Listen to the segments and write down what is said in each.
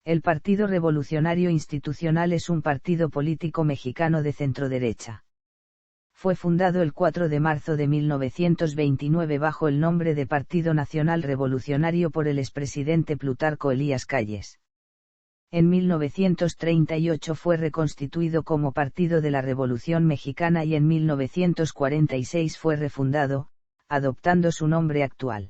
El Partido Revolucionario Institucional es un partido político mexicano de centroderecha. Fue fundado el 4 de marzo de 1929 bajo el nombre de Partido Nacional Revolucionario por el expresidente Plutarco Elías Calles. En 1938 fue reconstituido como Partido de la Revolución Mexicana y en 1946 fue refundado, adoptando su nombre actual.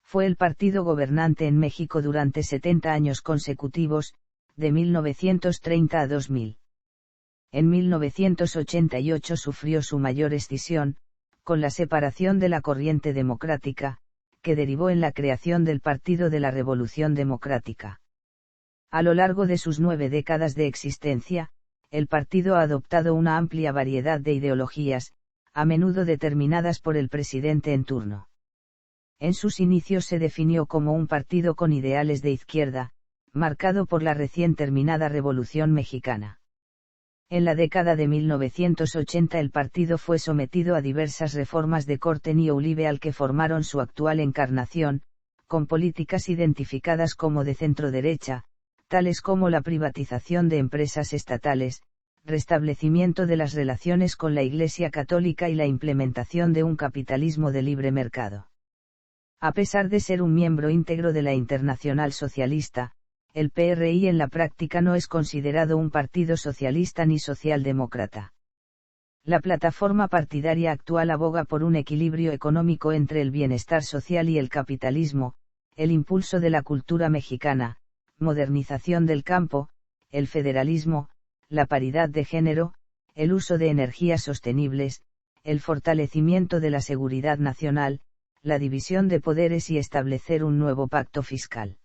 Fue el partido gobernante en México durante 70 años consecutivos, de 1930 a 2000. En 1988 sufrió su mayor escisión, con la separación de la corriente democrática, que derivó en la creación del Partido de la Revolución Democrática. A lo largo de sus 9 décadas de existencia, el partido ha adoptado una amplia variedad de ideologías, a menudo determinadas por el presidente en turno. En sus inicios se definió como un partido con ideales de izquierda, marcado por la recién terminada Revolución Mexicana. En la década de 1980 el partido fue sometido a diversas reformas de corte neoliberal que formaron su actual encarnación, con políticas identificadas como de centroderecha, tales como la privatización de empresas estatales, restablecimiento de las relaciones con la Iglesia Católica y la implementación de un capitalismo de libre mercado. A pesar de ser un miembro íntegro de la Internacional Socialista, el PRI en la práctica no es considerado un partido socialista ni socialdemócrata. La plataforma partidaria actual aboga por un equilibrio económico entre el bienestar social y el capitalismo, el impulso de la cultura mexicana, modernización del campo, el federalismo, la paridad de género, el uso de energías sostenibles, el fortalecimiento de la seguridad nacional, la división de poderes y establecer un nuevo pacto fiscal.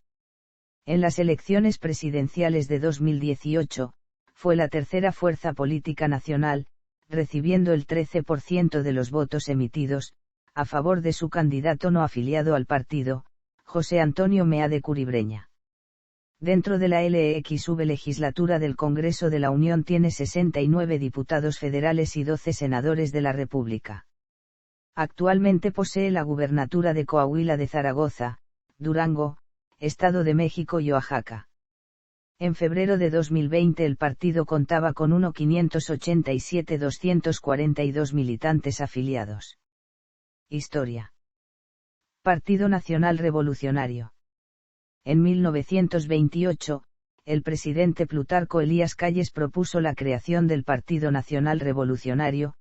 En las elecciones presidenciales de 2018, fue la tercera fuerza política nacional, recibiendo el 13% de los votos emitidos, a favor de su candidato no afiliado al partido, José Antonio Meade Curibreña. Dentro de la LXV legislatura del Congreso de la Unión tiene 69 diputados federales y 12 senadores de la República. Actualmente posee la gubernatura de Coahuila, de Zaragoza, Durango, Estado de México y Oaxaca. En febrero de 2020 el partido contaba con 1.587.242 militantes afiliados. Historia. Partido Nacional Revolucionario. En 1928, el presidente Plutarco Elías Calles propuso la creación del Partido Nacional Revolucionario,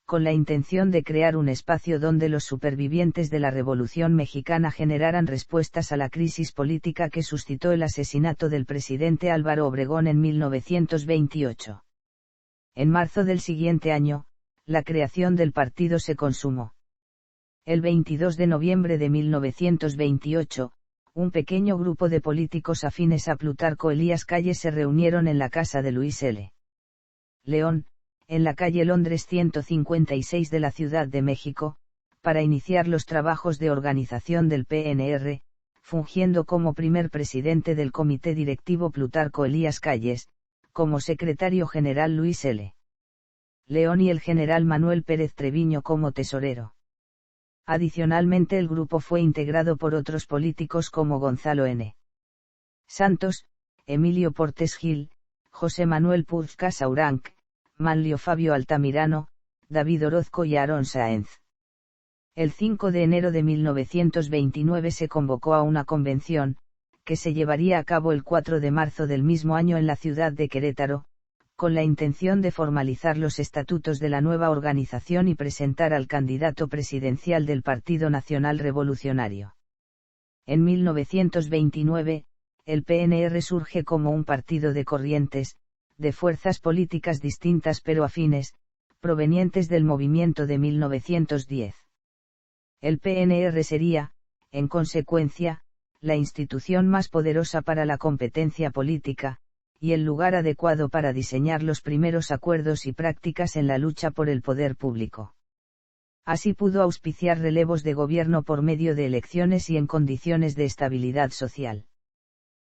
con la intención de crear un espacio donde los supervivientes de la Revolución Mexicana generaran respuestas a la crisis política que suscitó el asesinato del presidente Álvaro Obregón en 1928. En marzo del siguiente año, la creación del partido se consumó. El 22 de noviembre de 1928, un pequeño grupo de políticos afines a Plutarco Elías Calles se reunieron en la casa de Luis L. León, en la calle Londres 156 de la Ciudad de México, para iniciar los trabajos de organización del PNR, fungiendo como primer presidente del comité directivo Plutarco Elías Calles, como secretario general Luis L. León y el general Manuel Pérez Treviño como tesorero. Adicionalmente el grupo fue integrado por otros políticos como Gonzalo N. Santos, Emilio Portes Gil, José Manuel Puig Casauranc, Manlio Fabio Altamirano, David Orozco y Aarón Sáenz. El 5 de enero de 1929 se convocó a una convención, que se llevaría a cabo el 4 de marzo del mismo año en la ciudad de Querétaro, con la intención de formalizar los estatutos de la nueva organización y presentar al candidato presidencial del Partido Nacional Revolucionario. En 1929, el PNR surge como un partido de corrientes, de fuerzas políticas distintas pero afines, provenientes del movimiento de 1910. El PNR sería, en consecuencia, la institución más poderosa para la competencia política, y el lugar adecuado para diseñar los primeros acuerdos y prácticas en la lucha por el poder público. Así pudo auspiciar relevos de gobierno por medio de elecciones y en condiciones de estabilidad social.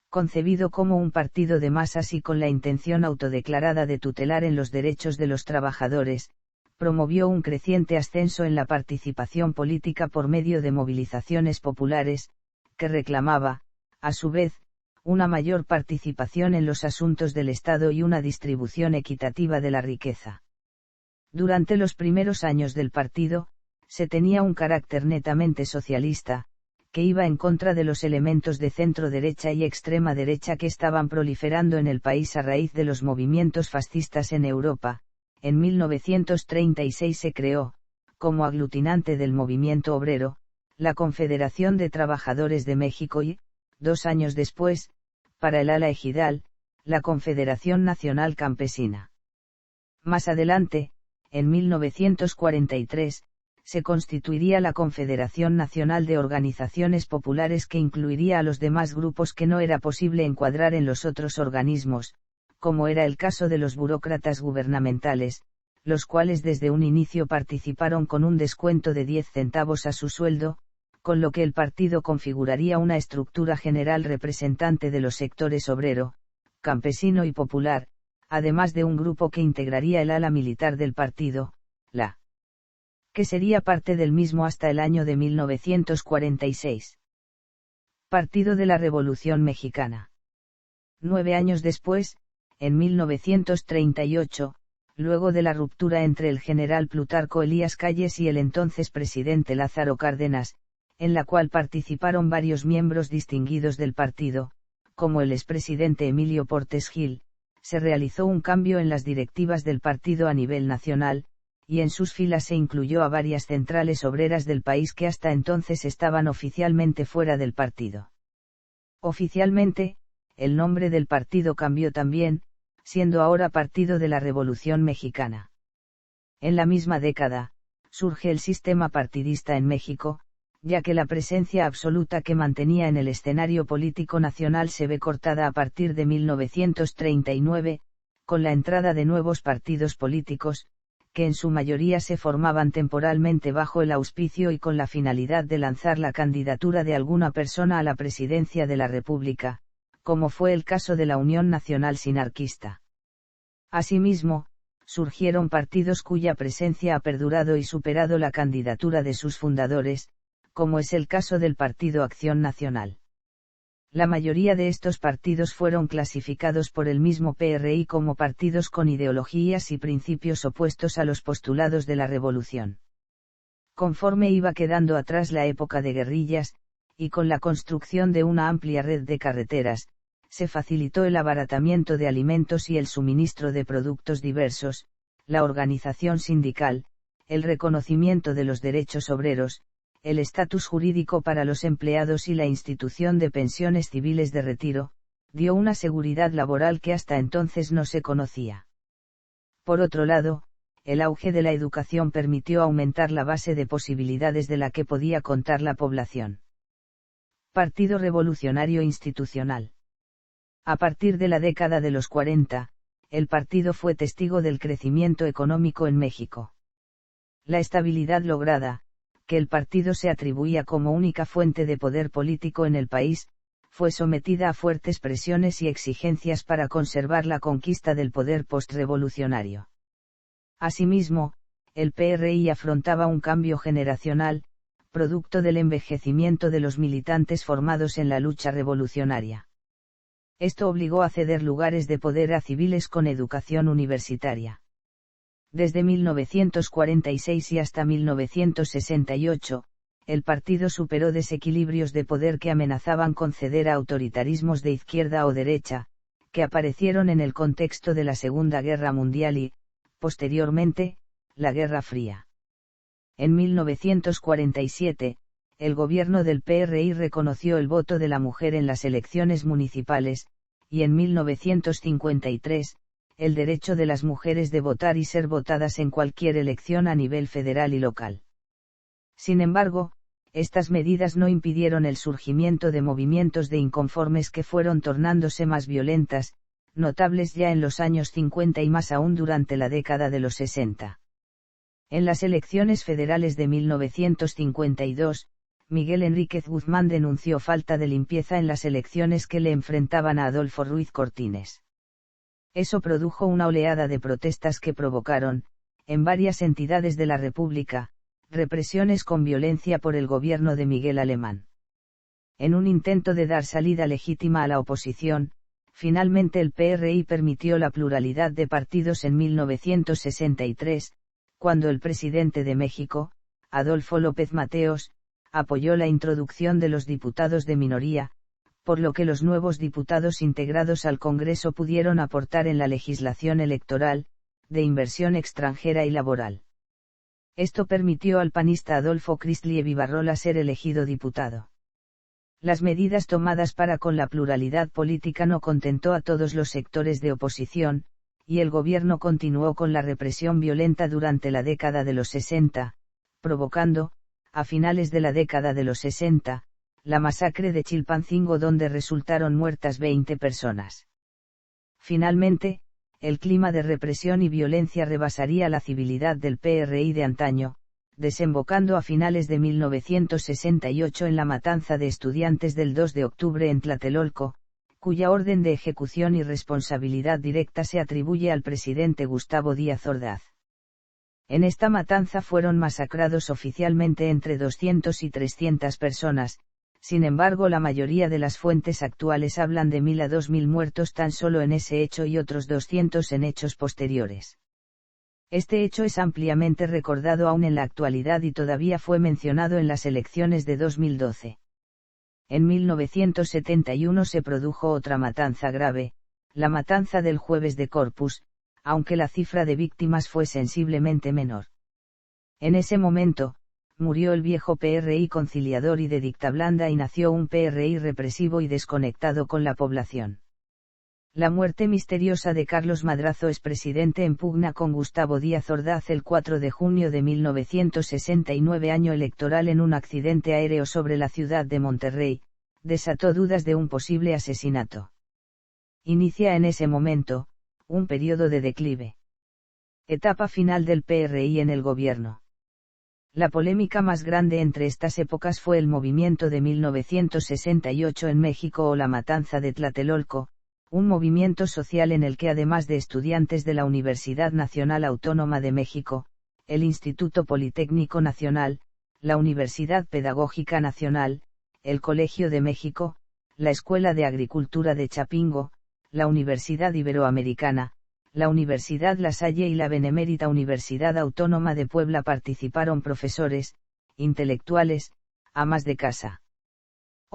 Concebido como un partido de masas y con la intención autodeclarada de tutelar en los derechos de los trabajadores, promovió un creciente ascenso en la participación política por medio de movilizaciones populares, que reclamaba, a su vez, una mayor participación en los asuntos del Estado y una distribución equitativa de la riqueza. Durante los primeros años del partido, se tenía un carácter netamente socialista, que iba en contra de los elementos de centro-derecha y extrema-derecha que estaban proliferando en el país a raíz de los movimientos fascistas en Europa. En 1936 se creó, como aglutinante del movimiento obrero, la Confederación de Trabajadores de México y, 2 años después, para el ala ejidal, la Confederación Nacional Campesina. Más adelante, en 1943, se constituiría la Confederación Nacional de Organizaciones Populares que incluiría a los demás grupos que no era posible encuadrar en los otros organismos, como era el caso de los burócratas gubernamentales, los cuales desde un inicio participaron con un descuento de 10 centavos a su sueldo, con lo que el partido configuraría una estructura general representante de los sectores obrero, campesino y popular, además de un grupo que integraría el ala militar del partido, la que sería parte del mismo hasta el año de 1946. Partido de la Revolución Mexicana. 9 años después, en 1938, luego de la ruptura entre el general Plutarco Elías Calles y el entonces presidente Lázaro Cárdenas, en la cual participaron varios miembros distinguidos del partido, como el expresidente Emilio Portes Gil, se realizó un cambio en las directivas del partido a nivel nacional, y en sus filas se incluyó a varias centrales obreras del país que hasta entonces estaban oficialmente fuera del partido. Oficialmente, el nombre del partido cambió también, siendo ahora Partido de la Revolución Mexicana. En la misma década, surge el sistema partidista en México, ya que la presencia absoluta que mantenía en el escenario político nacional se ve cortada a partir de 1939, con la entrada de nuevos partidos políticos, que en su mayoría se formaban temporalmente bajo el auspicio y con la finalidad de lanzar la candidatura de alguna persona a la presidencia de la República, como fue el caso de la Unión Nacional Sinarquista. Asimismo, surgieron partidos cuya presencia ha perdurado y superado la candidatura de sus fundadores, como es el caso del Partido Acción Nacional. La mayoría de estos partidos fueron clasificados por el mismo PRI como partidos con ideologías y principios opuestos a los postulados de la revolución. Conforme iba quedando atrás la época de guerrillas, y con la construcción de una amplia red de carreteras, se facilitó el abaratamiento de alimentos y el suministro de productos diversos, la organización sindical, el reconocimiento de los derechos obreros, el estatus jurídico para los empleados y la institución de pensiones civiles de retiro, dio una seguridad laboral que hasta entonces no se conocía. Por otro lado, el auge de la educación permitió aumentar la base de posibilidades de la que podía contar la población. Partido Revolucionario Institucional. A partir de la década de los 40, el partido fue testigo del crecimiento económico en México. La estabilidad lograda, que el partido se atribuía como única fuente de poder político en el país, fue sometida a fuertes presiones y exigencias para conservar la conquista del poder postrevolucionario. Asimismo, el PRI afrontaba un cambio generacional, producto del envejecimiento de los militantes formados en la lucha revolucionaria. Esto obligó a ceder lugares de poder a civiles con educación universitaria. Desde 1946 y hasta 1968, el partido superó desequilibrios de poder que amenazaban con ceder a autoritarismos de izquierda o derecha, que aparecieron en el contexto de la Segunda Guerra Mundial y, posteriormente, la Guerra Fría. En 1947, el gobierno del PRI reconoció el voto de la mujer en las elecciones municipales, y en 1953, el derecho de las mujeres de votar y ser votadas en cualquier elección a nivel federal y local. Sin embargo, estas medidas no impidieron el surgimiento de movimientos de inconformes que fueron tornándose más violentas, notables ya en los años 50 y más aún durante la década de los 60. En las elecciones federales de 1952, Miguel Enríquez Guzmán denunció falta de limpieza en las elecciones que le enfrentaban a Adolfo Ruiz Cortines. Eso produjo una oleada de protestas que provocaron, en varias entidades de la República, represiones con violencia por el gobierno de Miguel Alemán. En un intento de dar salida legítima a la oposición, finalmente el PRI permitió la pluralidad de partidos en 1963, cuando el presidente de México, Adolfo López Mateos, apoyó la introducción de los diputados de minoría, por lo que los nuevos diputados integrados al Congreso pudieron aportar en la legislación electoral, de inversión extranjera y laboral. Esto permitió al panista Adolfo Cristlie Vivarrola ser elegido diputado. Las medidas tomadas para con la pluralidad política no contentó a todos los sectores de oposición, y el gobierno continuó con la represión violenta durante la década de los 60, provocando, a finales de la década de los 60, la masacre de Chilpancingo donde resultaron muertas 20 personas. Finalmente, el clima de represión y violencia rebasaría la civilidad del PRI de antaño, desembocando a finales de 1968 en la matanza de estudiantes del 2 de octubre en Tlatelolco, cuya orden de ejecución y responsabilidad directa se atribuye al presidente Gustavo Díaz Ordaz. En esta matanza fueron masacrados oficialmente entre 200 y 300 personas, sin embargo la mayoría de las fuentes actuales hablan de 1000 a 2000 muertos tan solo en ese hecho y otros 200 en hechos posteriores. Este hecho es ampliamente recordado aún en la actualidad y todavía fue mencionado en las elecciones de 2012. En 1971 se produjo otra matanza grave, la matanza del Jueves de Corpus, aunque la cifra de víctimas fue sensiblemente menor. En ese momento, murió el viejo PRI conciliador y de dicta blanda y nació un PRI represivo y desconectado con la población. La muerte misteriosa de Carlos Madrazo, expresidente en pugna con Gustavo Díaz Ordaz el 4 de junio de 1969, año electoral, en un accidente aéreo sobre la ciudad de Monterrey, desató dudas de un posible asesinato. Inicia en ese momento, un periodo de declive. Etapa final del PRI en el gobierno. La polémica más grande entre estas épocas fue el movimiento de 1968 en México o la matanza de Tlatelolco, un movimiento social en el que además de estudiantes de la Universidad Nacional Autónoma de México, el Instituto Politécnico Nacional, la Universidad Pedagógica Nacional, el Colegio de México, la Escuela de Agricultura de Chapingo, la Universidad Iberoamericana, la Universidad La Salle y la Benemérita Universidad Autónoma de Puebla participaron profesores, intelectuales, amas de casa,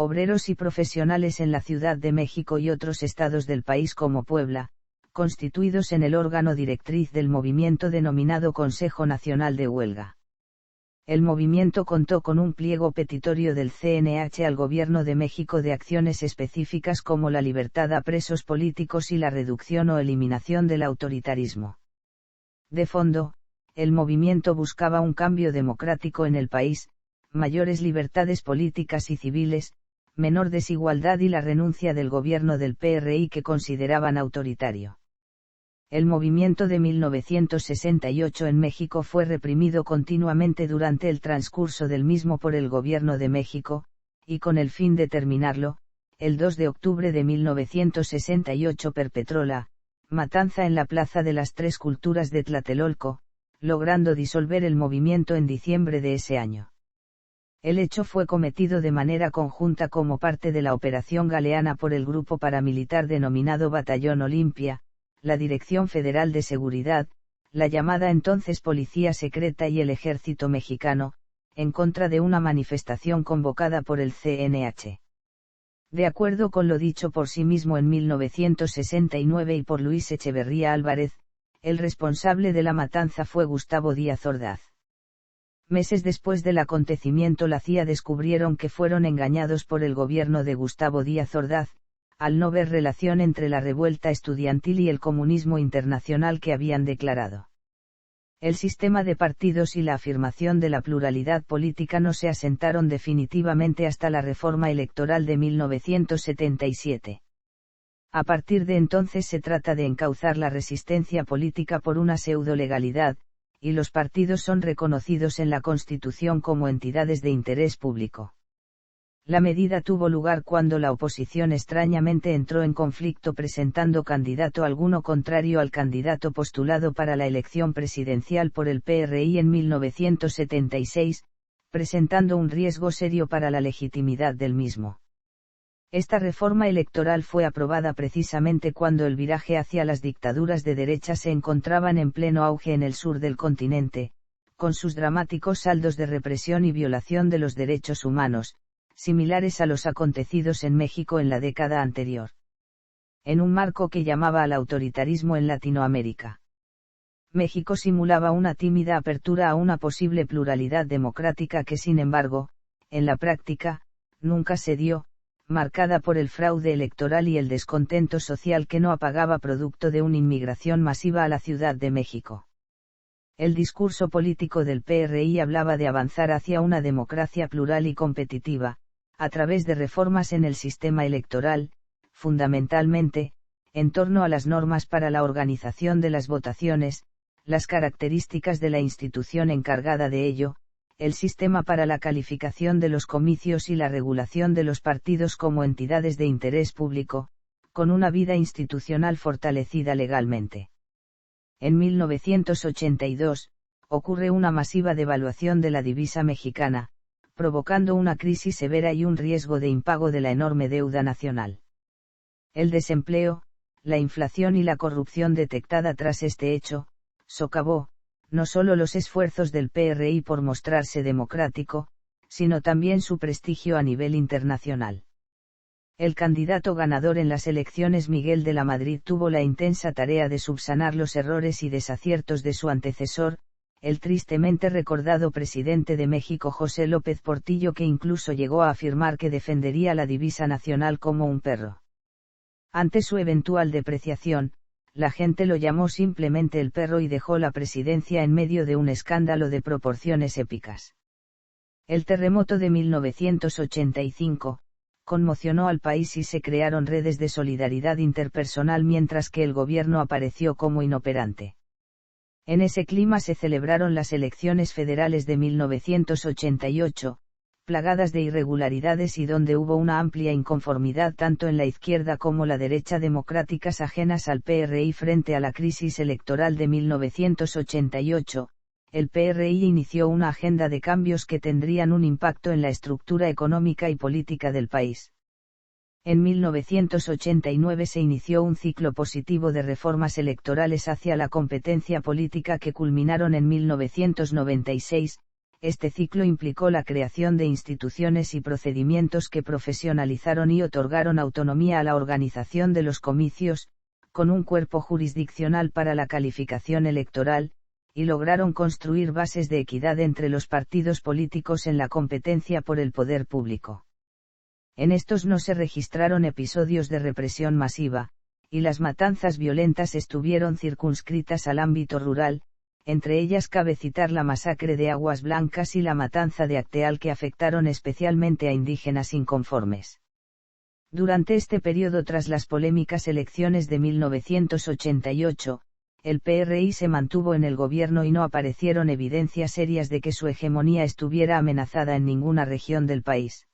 obreros y profesionales en la Ciudad de México y otros estados del país como Puebla, constituidos en el órgano directriz del movimiento denominado Consejo Nacional de Huelga. El movimiento contó con un pliego petitorio del CNH al Gobierno de México de acciones específicas como la libertad a presos políticos y la reducción o eliminación del autoritarismo. De fondo, el movimiento buscaba un cambio democrático en el país, mayores libertades políticas y civiles, menor desigualdad y la renuncia del gobierno del PRI que consideraban autoritario. El movimiento de 1968 en México fue reprimido continuamente durante el transcurso del mismo por el Gobierno de México, y con el fin de terminarlo, el 2 de octubre de 1968 perpetró la matanza en la Plaza de las Tres Culturas de Tlatelolco, logrando disolver el movimiento en diciembre de ese año. El hecho fue cometido de manera conjunta como parte de la operación Galeana por el grupo paramilitar denominado Batallón Olimpia, la Dirección Federal de Seguridad, la llamada entonces Policía Secreta y el Ejército Mexicano, en contra de una manifestación convocada por el CNH. De acuerdo con lo dicho por sí mismo en 1969 y por Luis Echeverría Álvarez, el responsable de la matanza fue Gustavo Díaz Ordaz. Meses después del acontecimiento la CIA descubrieron que fueron engañados por el gobierno de Gustavo Díaz Ordaz, al no ver relación entre la revuelta estudiantil y el comunismo internacional que habían declarado. El sistema de partidos y la afirmación de la pluralidad política no se asentaron definitivamente hasta la reforma electoral de 1977. A partir de entonces se trata de encauzar la resistencia política por una pseudo-legalidad, y los partidos son reconocidos en la Constitución como entidades de interés público. La medida tuvo lugar cuando la oposición extrañamente entró en conflicto presentando candidato alguno contrario al candidato postulado para la elección presidencial por el PRI en 1976, presentando un riesgo serio para la legitimidad del mismo. Esta reforma electoral fue aprobada precisamente cuando el viraje hacia las dictaduras de derecha se encontraban en pleno auge en el sur del continente, con sus dramáticos saldos de represión y violación de los derechos humanos, similares a los acontecidos en México en la década anterior. En un marco que llamaba al autoritarismo en Latinoamérica. México simulaba una tímida apertura a una posible pluralidad democrática que, sin embargo, en la práctica, nunca se dio, marcada por el fraude electoral y el descontento social que no apagaba producto de una inmigración masiva a la Ciudad de México. El discurso político del PRI hablaba de avanzar hacia una democracia plural y competitiva, a través de reformas en el sistema electoral, fundamentalmente, en torno a las normas para la organización de las votaciones, las características de la institución encargada de ello, el sistema para la calificación de los comicios y la regulación de los partidos como entidades de interés público, con una vida institucional fortalecida legalmente. En 1982, ocurre una masiva devaluación de la divisa mexicana, provocando una crisis severa y un riesgo de impago de la enorme deuda nacional. El desempleo, la inflación y la corrupción detectada tras este hecho, socavó, no solo los esfuerzos del PRI por mostrarse democrático, sino también su prestigio a nivel internacional. El candidato ganador en las elecciones Miguel de la Madrid tuvo la intensa tarea de subsanar los errores y desaciertos de su antecesor, el tristemente recordado presidente de México José López Portillo, que incluso llegó a afirmar que defendería la divisa nacional como un perro. Ante su eventual depreciación, la gente lo llamó simplemente el perro y dejó la presidencia en medio de un escándalo de proporciones épicas. El terremoto de 1985 conmocionó al país y se crearon redes de solidaridad interpersonal mientras que el gobierno apareció como inoperante. En ese clima se celebraron las elecciones federales de 1988, plagadas de irregularidades y donde hubo una amplia inconformidad tanto en la izquierda como la derecha democráticas ajenas al PRI frente a la crisis electoral de 1988. El PRI inició una agenda de cambios que tendrían un impacto en la estructura económica y política del país. En 1989 se inició un ciclo positivo de reformas electorales hacia la competencia política que culminaron en 1996. Este ciclo implicó la creación de instituciones y procedimientos que profesionalizaron y otorgaron autonomía a la organización de los comicios, con un cuerpo jurisdiccional para la calificación electoral, y lograron construir bases de equidad entre los partidos políticos en la competencia por el poder público. En estos no se registraron episodios de represión masiva, y las matanzas violentas estuvieron circunscritas al ámbito rural, entre ellas cabe citar la masacre de Aguas Blancas y la matanza de Acteal que afectaron especialmente a indígenas inconformes. Durante este periodo tras las polémicas elecciones de 1988, el PRI se mantuvo en el gobierno y no aparecieron evidencias serias de que su hegemonía estuviera amenazada en ninguna región del país.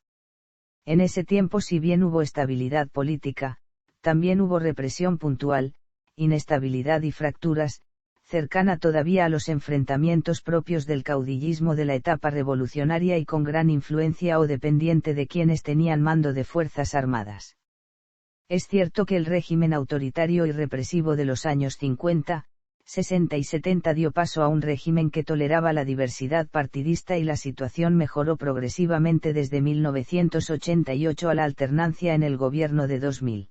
En ese tiempo, si bien hubo estabilidad política, también hubo represión puntual, inestabilidad y fracturas, cercana todavía a los enfrentamientos propios del caudillismo de la etapa revolucionaria y con gran influencia o dependiente de quienes tenían mando de fuerzas armadas. Es cierto que el régimen autoritario y represivo de los años 50, 60 y 70 dio paso a un régimen que toleraba la diversidad partidista y la situación mejoró progresivamente desde 1988 a la alternancia en el gobierno de 2000.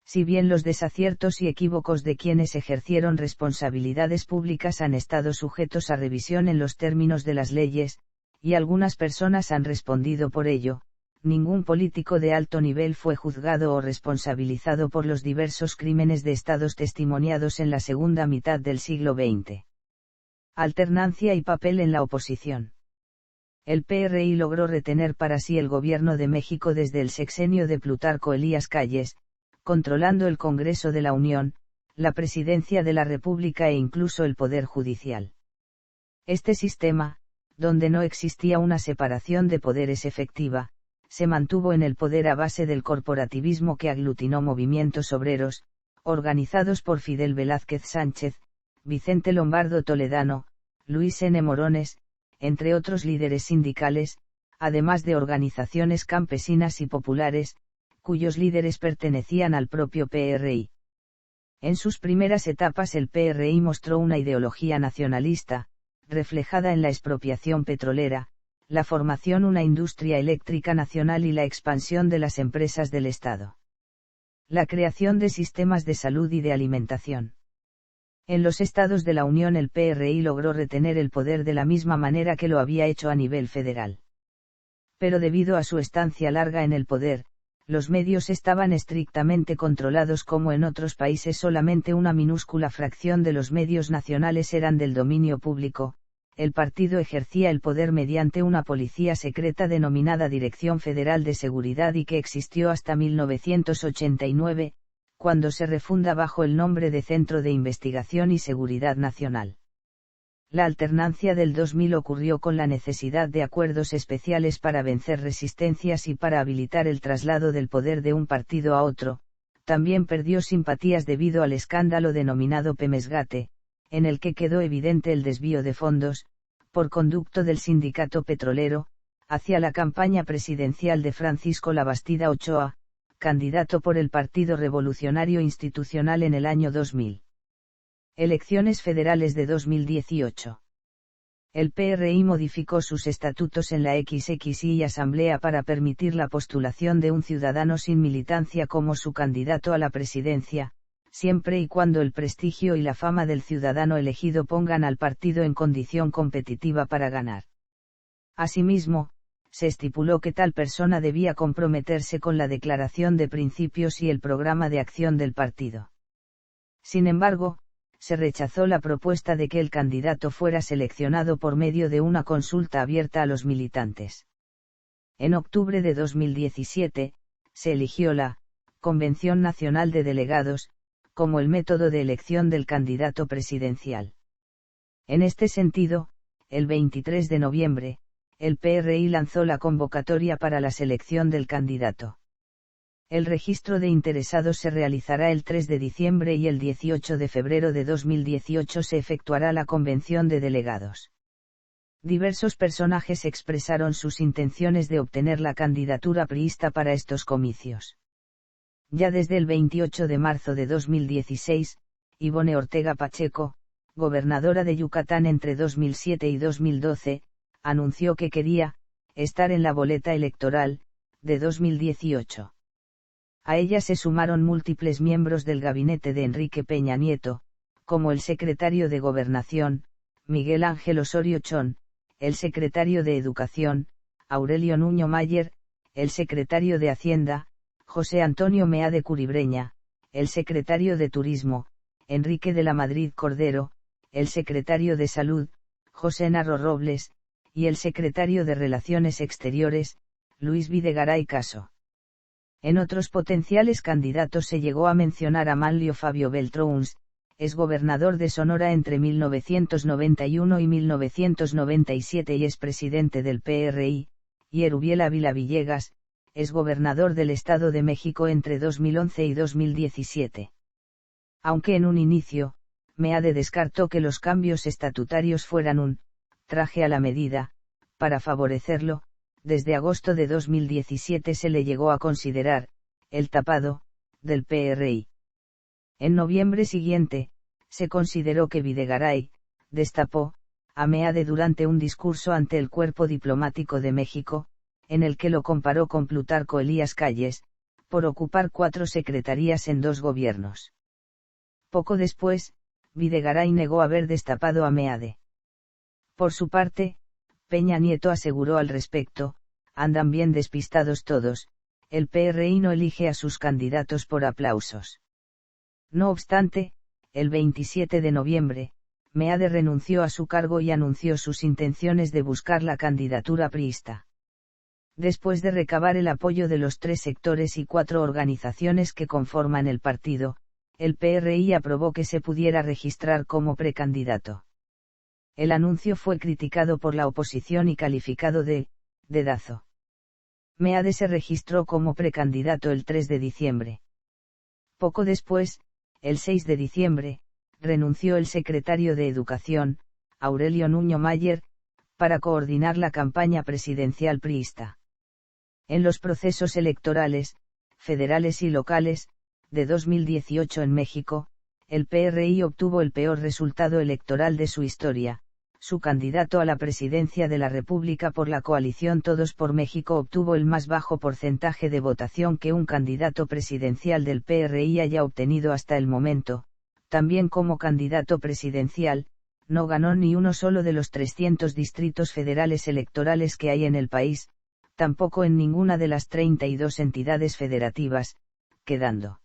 Si bien los desaciertos y equívocos de quienes ejercieron responsabilidades públicas han estado sujetos a revisión en los términos de las leyes, y algunas personas han respondido por ello, ningún político de alto nivel fue juzgado o responsabilizado por los diversos crímenes de estados testimoniados en la segunda mitad del siglo XX. Alternancia y papel en la oposición. El PRI logró retener para sí el gobierno de México desde el sexenio de Plutarco Elías Calles, controlando el Congreso de la Unión, la Presidencia de la República e incluso el Poder Judicial. Este sistema, donde no existía una separación de poderes efectiva, se mantuvo en el poder a base del corporativismo que aglutinó movimientos obreros, organizados por Fidel Velázquez Sánchez, Vicente Lombardo Toledano, Luis N. Morones, entre otros líderes sindicales, además de organizaciones campesinas y populares, cuyos líderes pertenecían al propio PRI. En sus primeras etapas el PRI mostró una ideología nacionalista, reflejada en la expropiación petrolera, la formación de una industria eléctrica nacional y la expansión de las empresas del Estado. La creación de sistemas de salud y de alimentación. En los estados de la Unión el PRI logró retener el poder de la misma manera que lo había hecho a nivel federal. Pero debido a su estancia larga en el poder, los medios estaban estrictamente controlados como en otros países solamente una minúscula fracción de los medios nacionales eran del dominio público. El partido ejercía el poder mediante una policía secreta denominada Dirección Federal de Seguridad y que existió hasta 1989, cuando se refunda bajo el nombre de Centro de Investigación y Seguridad Nacional. La alternancia del 2000 ocurrió con la necesidad de acuerdos especiales para vencer resistencias y para habilitar el traslado del poder de un partido a otro. También perdió simpatías debido al escándalo denominado Pemesgate, en el que quedó evidente el desvío de fondos, por conducto del sindicato petrolero, hacia la campaña presidencial de Francisco Labastida Ochoa, candidato por el Partido Revolucionario Institucional en el año 2000. Elecciones federales de 2018. El PRI modificó sus estatutos en la XXI Asamblea para permitir la postulación de un ciudadano sin militancia como su candidato a la presidencia, siempre y cuando el prestigio y la fama del ciudadano elegido pongan al partido en condición competitiva para ganar. Asimismo, se estipuló que tal persona debía comprometerse con la declaración de principios y el programa de acción del partido. Sin embargo, se rechazó la propuesta de que el candidato fuera seleccionado por medio de una consulta abierta a los militantes. En octubre de 2017, se eligió la Convención Nacional de Delegados, como el método de elección del candidato presidencial. En este sentido, el 23 de noviembre, el PRI lanzó la convocatoria para la selección del candidato. El registro de interesados se realizará el 3 de diciembre y el 18 de febrero de 2018 se efectuará la convención de delegados. Diversos personajes expresaron sus intenciones de obtener la candidatura priista para estos comicios. Ya desde el 28 de marzo de 2016, Ivonne Ortega Pacheco, gobernadora de Yucatán entre 2007 y 2012, anunció que quería estar en la boleta electoral de 2018. A ella se sumaron múltiples miembros del gabinete de Enrique Peña Nieto, como el secretario de Gobernación, Miguel Ángel Osorio Chong, el secretario de Educación, Aurelio Nuño Mayer, el secretario de Hacienda, José Antonio Meade Curibreña, el secretario de Turismo, Enrique de la Madrid Cordero, el secretario de Salud, José Narro Robles, y el secretario de Relaciones Exteriores, Luis Videgaray Caso. En otros potenciales candidatos se llegó a mencionar a Manlio Fabio Beltrones, exgobernador de Sonora entre 1991 y 1997 y expresidente del PRI, y Erubiel Ávila Villegas, exgobernador del Estado de México entre 2011 y 2017. Aunque en un inicio, Meade descartó que los cambios estatutarios fueran un traje a la medida, para favorecerlo, desde agosto de 2017 se le llegó a considerar el tapado del PRI. En noviembre siguiente, se consideró que Videgaray destapó a Meade durante un discurso ante el Cuerpo Diplomático de México, en el que lo comparó con Plutarco Elías Calles, por ocupar 4 secretarías en 2 gobiernos. Poco después, Videgaray negó haber destapado a Meade. Por su parte, Peña Nieto aseguró al respecto: andan bien despistados todos, el PRI no elige a sus candidatos por aplausos. No obstante, el 27 de noviembre, Meade renunció a su cargo y anunció sus intenciones de buscar la candidatura priista. Después de recabar el apoyo de los 3 sectores y 4 organizaciones que conforman el partido, el PRI aprobó que se pudiera registrar como precandidato. El anuncio fue criticado por la oposición y calificado de dedazo. Meade se registró como precandidato el 3 de diciembre. Poco después, el 6 de diciembre, renunció el secretario de Educación, Aurelio Nuño Mayer, para coordinar la campaña presidencial priista. En los procesos electorales, federales y locales, de 2018 en México, el PRI obtuvo el peor resultado electoral de su historia. Su candidato a la presidencia de la República por la coalición Todos por México obtuvo el más bajo porcentaje de votación que un candidato presidencial del PRI haya obtenido hasta el momento. También como candidato presidencial, no ganó ni uno solo de los 300 distritos federales electorales que hay en el país, tampoco en ninguna de las 32 entidades federativas, quedando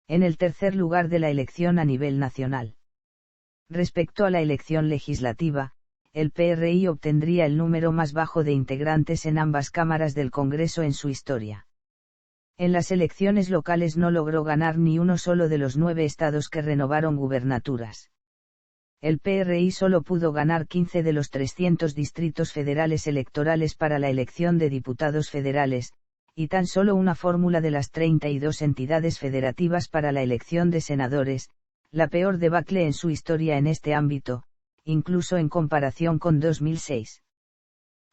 en el tercer lugar de la elección a nivel nacional. Respecto a la elección legislativa, el PRI obtendría el número más bajo de integrantes en ambas cámaras del Congreso en su historia. En las elecciones locales no logró ganar ni uno solo de los 9 estados que renovaron gubernaturas. El PRI solo pudo ganar 15 de los 300 distritos federales electorales para la elección de diputados federales, y tan solo una fórmula de las 32 entidades federativas para la elección de senadores, la peor debacle en su historia en este ámbito, incluso en comparación con 2006.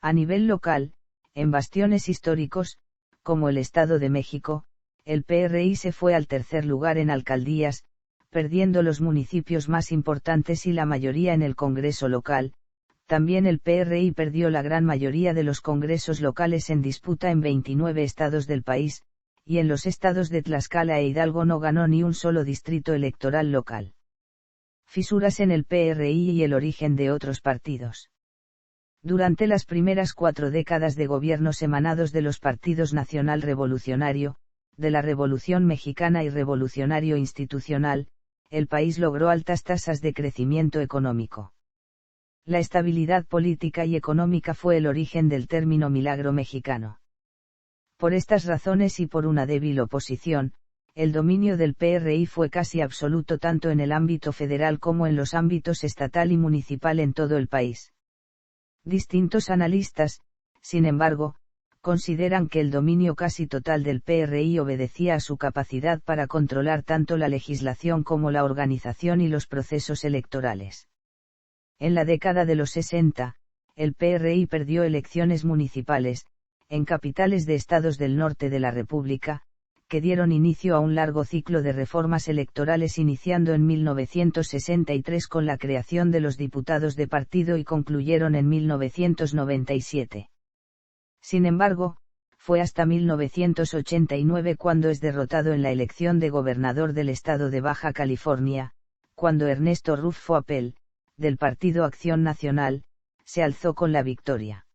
A nivel local, en bastiones históricos, como el Estado de México, el PRI se fue al tercer lugar en alcaldías, perdiendo los municipios más importantes y la mayoría en el Congreso local. También el PRI perdió la gran mayoría de los congresos locales en disputa en 29 estados del país, y en los estados de Tlaxcala e Hidalgo no ganó ni un solo distrito electoral local. Fisuras en el PRI y el origen de otros partidos. Durante las primeras 4 décadas de gobiernos emanados de los partidos Nacional Revolucionario, de la Revolución Mexicana y Revolucionario Institucional, el país logró altas tasas de crecimiento económico. La estabilidad política y económica fue el origen del término milagro mexicano. Por estas razones y por una débil oposición, el dominio del PRI fue casi absoluto tanto en el ámbito federal como en los ámbitos estatal y municipal en todo el país. Distintos analistas, sin embargo, consideran que el dominio casi total del PRI obedecía a su capacidad para controlar tanto la legislación como la organización y los procesos electorales. En la década de los 60, el PRI perdió elecciones municipales, en capitales de estados del norte de la República, que dieron inicio a un largo ciclo de reformas electorales iniciando en 1963 con la creación de los diputados de partido y concluyeron en 1997. Sin embargo, fue hasta 1989 cuando es derrotado en la elección de gobernador del estado de Baja California, cuando Ernesto Rufo Apel, del Partido Acción Nacional, se alzó con la victoria.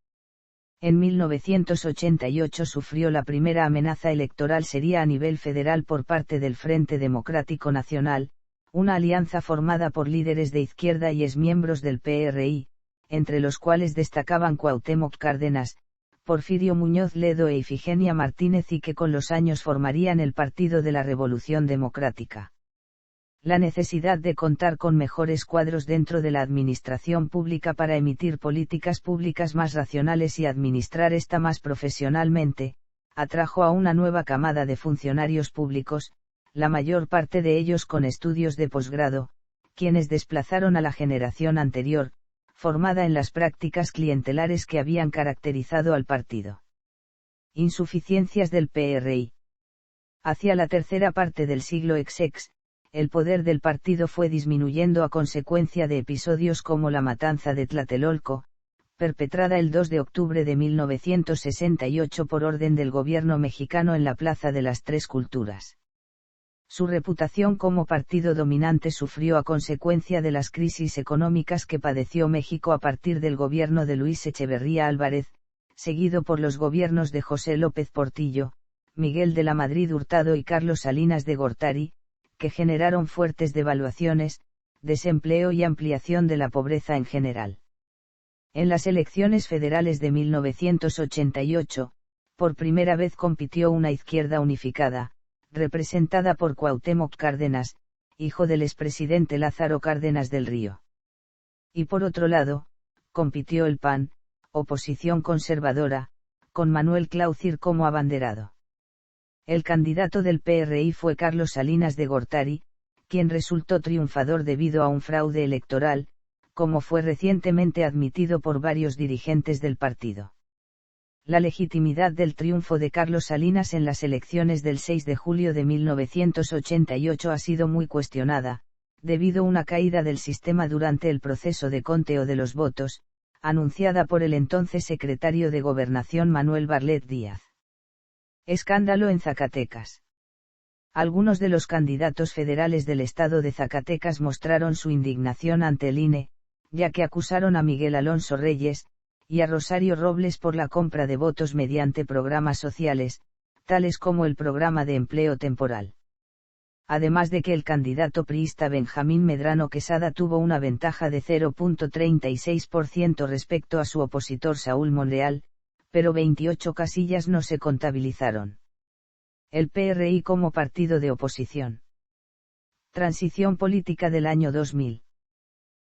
En 1988 sufrió la primera amenaza electoral seria a nivel federal por parte del Frente Democrático Nacional, una alianza formada por líderes de izquierda y exmiembros del PRI, entre los cuales destacaban Cuauhtémoc Cárdenas, Porfirio Muñoz Ledo e Ifigenia Martínez y que con los años formarían el Partido de la Revolución Democrática. La necesidad de contar con mejores cuadros dentro de la administración pública para emitir políticas públicas más racionales y administrar esta más profesionalmente, atrajo a una nueva camada de funcionarios públicos, la mayor parte de ellos con estudios de posgrado, quienes desplazaron a la generación anterior, formada en las prácticas clientelares que habían caracterizado al partido. Insuficiencias del PRI. Hacia la tercera parte del siglo XX, el poder del partido fue disminuyendo a consecuencia de episodios como la matanza de Tlatelolco, perpetrada el 2 de octubre de 1968 por orden del gobierno mexicano en la Plaza de las Tres Culturas. Su reputación como partido dominante sufrió a consecuencia de las crisis económicas que padeció México a partir del gobierno de Luis Echeverría Álvarez, seguido por los gobiernos de José López Portillo, Miguel de la Madrid Hurtado y Carlos Salinas de Gortari, que generaron fuertes devaluaciones, desempleo y ampliación de la pobreza en general. En las elecciones federales de 1988, por primera vez compitió una izquierda unificada, representada por Cuauhtémoc Cárdenas, hijo del expresidente Lázaro Cárdenas del Río. Y por otro lado, compitió el PAN, oposición conservadora, con Manuel Claucir como abanderado. El candidato del PRI fue Carlos Salinas de Gortari, quien resultó triunfador debido a un fraude electoral, como fue recientemente admitido por varios dirigentes del partido. La legitimidad del triunfo de Carlos Salinas en las elecciones del 6 de julio de 1988 ha sido muy cuestionada, debido a una caída del sistema durante el proceso de conteo de los votos, anunciada por el entonces secretario de Gobernación Manuel Barlet Díaz. Escándalo en Zacatecas. Algunos de los candidatos federales del estado de Zacatecas mostraron su indignación ante el INE, ya que acusaron a Miguel Alonso Reyes y a Rosario Robles por la compra de votos mediante programas sociales, tales como el programa de empleo temporal. Además de que el candidato priista Benjamín Medrano Quesada tuvo una ventaja de 0.36% respecto a su opositor Saúl Monreal, pero 28 casillas no se contabilizaron. El PRI como partido de oposición. Transición política del año 2000.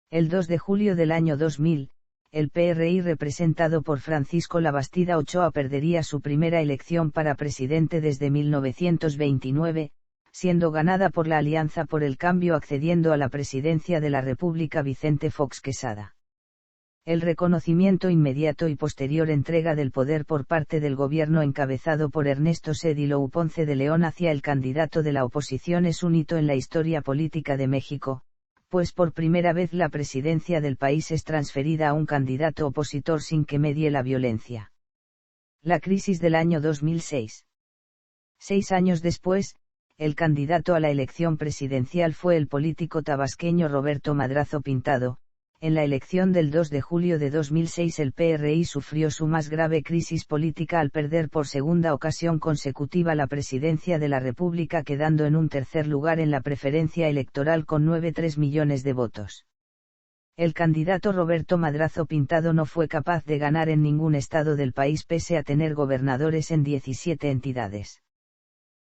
El 2 de julio del año 2000, el PRI representado por Francisco Labastida Ochoa perdería su primera elección para presidente desde 1929, siendo ganada por la Alianza por el Cambio accediendo a la presidencia de la República Vicente Fox Quesada. El reconocimiento inmediato y posterior entrega del poder por parte del gobierno encabezado por Ernesto Sedilou Ponce de León hacia el candidato de la oposición es un hito en la historia política de México, pues por primera vez la presidencia del país es transferida a un candidato opositor sin que medie la violencia. La crisis del año 2006. 6 años después, el candidato a la elección presidencial fue el político tabasqueño Roberto Madrazo Pintado. En la elección del 2 de julio de 2006 el PRI sufrió su más grave crisis política al perder por segunda ocasión consecutiva la presidencia de la República quedando en un tercer lugar en la preferencia electoral con 9,3 millones de votos. El candidato Roberto Madrazo Pintado no fue capaz de ganar en ningún estado del país pese a tener gobernadores en 17 entidades.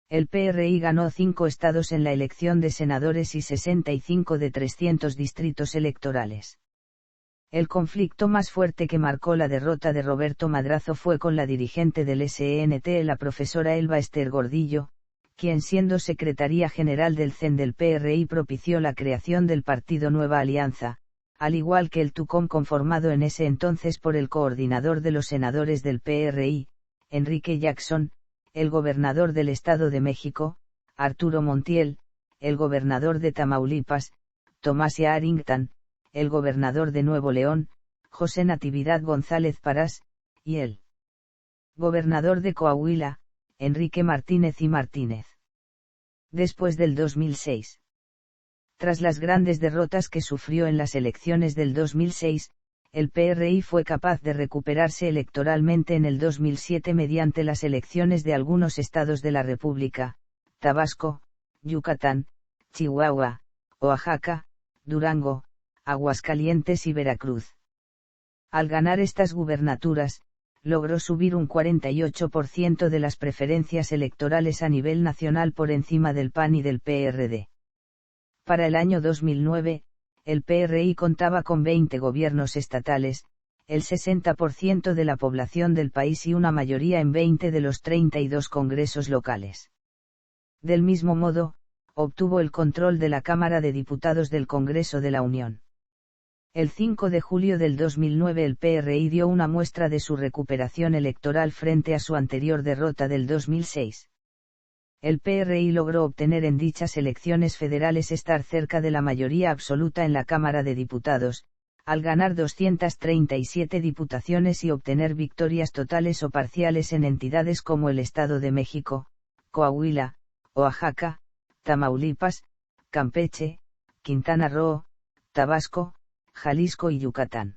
El PRI ganó 5 estados en la elección de senadores y 65 de 300 distritos electorales. El conflicto más fuerte que marcó la derrota de Roberto Madrazo fue con la dirigente del SENT, la profesora Elba Ester Gordillo, quien siendo secretaria general del CEN del PRI propició la creación del partido Nueva Alianza, al igual que el TUCOM conformado en ese entonces por el coordinador de los senadores del PRI, Enrique Jackson, el gobernador del Estado de México, Arturo Montiel, el gobernador de Tamaulipas, Tomás Arrington, el gobernador de Nuevo León, José Natividad González Parás, y el gobernador de Coahuila, Enrique Martínez y Martínez. Después del 2006. Tras las grandes derrotas que sufrió en las elecciones del 2006, el PRI fue capaz de recuperarse electoralmente en el 2007 mediante las elecciones de algunos estados de la República, Tabasco, Yucatán, Chihuahua, Oaxaca, Durango, Aguascalientes y Veracruz. Al ganar estas gubernaturas, logró subir un 48% de las preferencias electorales a nivel nacional por encima del PAN y del PRD. Para el año 2009, el PRI contaba con 20 gobiernos estatales, el 60% de la población del país y una mayoría en 20 de los 32 congresos locales. Del mismo modo, obtuvo el control de la Cámara de Diputados del Congreso de la Unión. El 5 de julio del 2009 el PRI dio una muestra de su recuperación electoral frente a su anterior derrota del 2006. El PRI logró obtener en dichas elecciones federales estar cerca de la mayoría absoluta en la Cámara de Diputados, al ganar 237 diputaciones y obtener victorias totales o parciales en entidades como el Estado de México, Coahuila, Oaxaca, Tamaulipas, Campeche, Quintana Roo, Tabasco, Jalisco y Yucatán.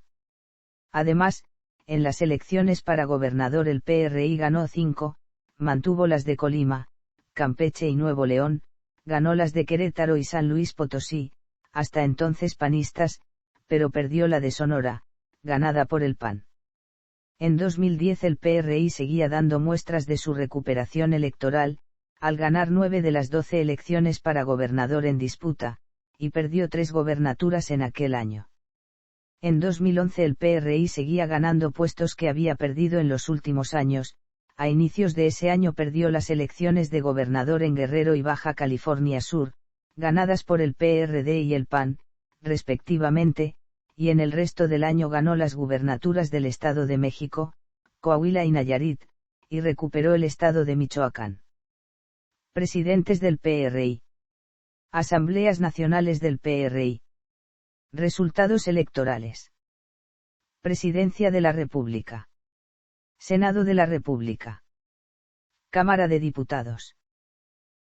Además, en las elecciones para gobernador el PRI ganó 5, mantuvo las de Colima, Campeche y Nuevo León, ganó las de Querétaro y San Luis Potosí, hasta entonces panistas, pero perdió la de Sonora, ganada por el PAN. En 2010 el PRI seguía dando muestras de su recuperación electoral, al ganar 9 de las 12 elecciones para gobernador en disputa, y perdió 3 gobernaturas en aquel año. En 2011 el PRI seguía ganando puestos que había perdido en los últimos años. A inicios de ese año perdió las elecciones de gobernador en Guerrero y Baja California Sur, ganadas por el PRD y el PAN, respectivamente, y en el resto del año ganó las gubernaturas del Estado de México, Coahuila y Nayarit, y recuperó el estado de Michoacán. Presidentes del PRI. Asambleas Nacionales del PRI. Resultados electorales. Presidencia de la República. Senado de la República. Cámara de Diputados.